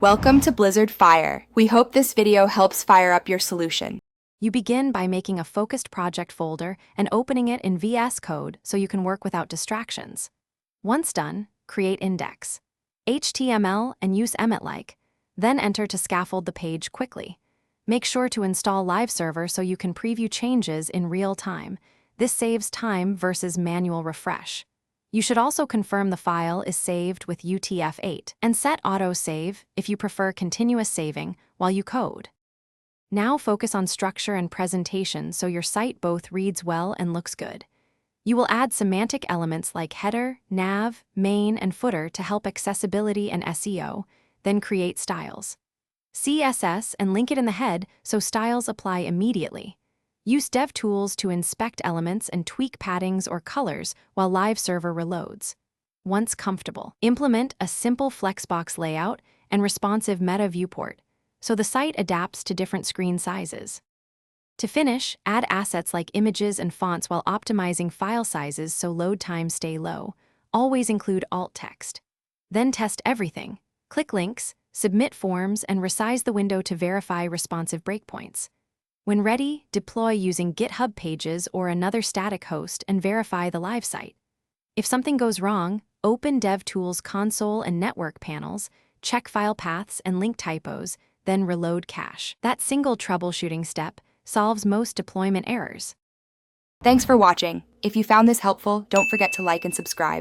Welcome to Blizzard Fire. We hope this video helps fire up your solution. You begin by making a focused project folder and opening it in VS Code so you can work without distractions. Once done, create index, HTML, and use Emmet-like. Then enter to scaffold the page quickly. Make sure to install Live Server so you can preview changes in real time. This saves time versus manual refresh. You should also confirm the file is saved with UTF-8 and set auto-save if you prefer continuous saving while you code. Now focus on structure and presentation so your site both reads well and looks good. You will add semantic elements like header, nav, main, and footer to help accessibility and SEO, then create styles. CSS and link it in the head so styles apply immediately. Use DevTools to inspect elements and tweak paddings or colors while Live Server reloads. Once comfortable, implement a simple Flexbox layout and responsive meta viewport, so the site adapts to different screen sizes. To finish, add assets like images and fonts while optimizing file sizes so load times stay low. Always include alt text. Then test everything. Click links, submit forms, and resize the window to verify responsive breakpoints. When ready, deploy using GitHub Pages or another static host and verify the live site. If something goes wrong, open DevTools console and network panels, check file paths and link typos, then reload cache. That single troubleshooting step solves most deployment errors. Thanks for watching. If you found this helpful, don't forget to like and subscribe.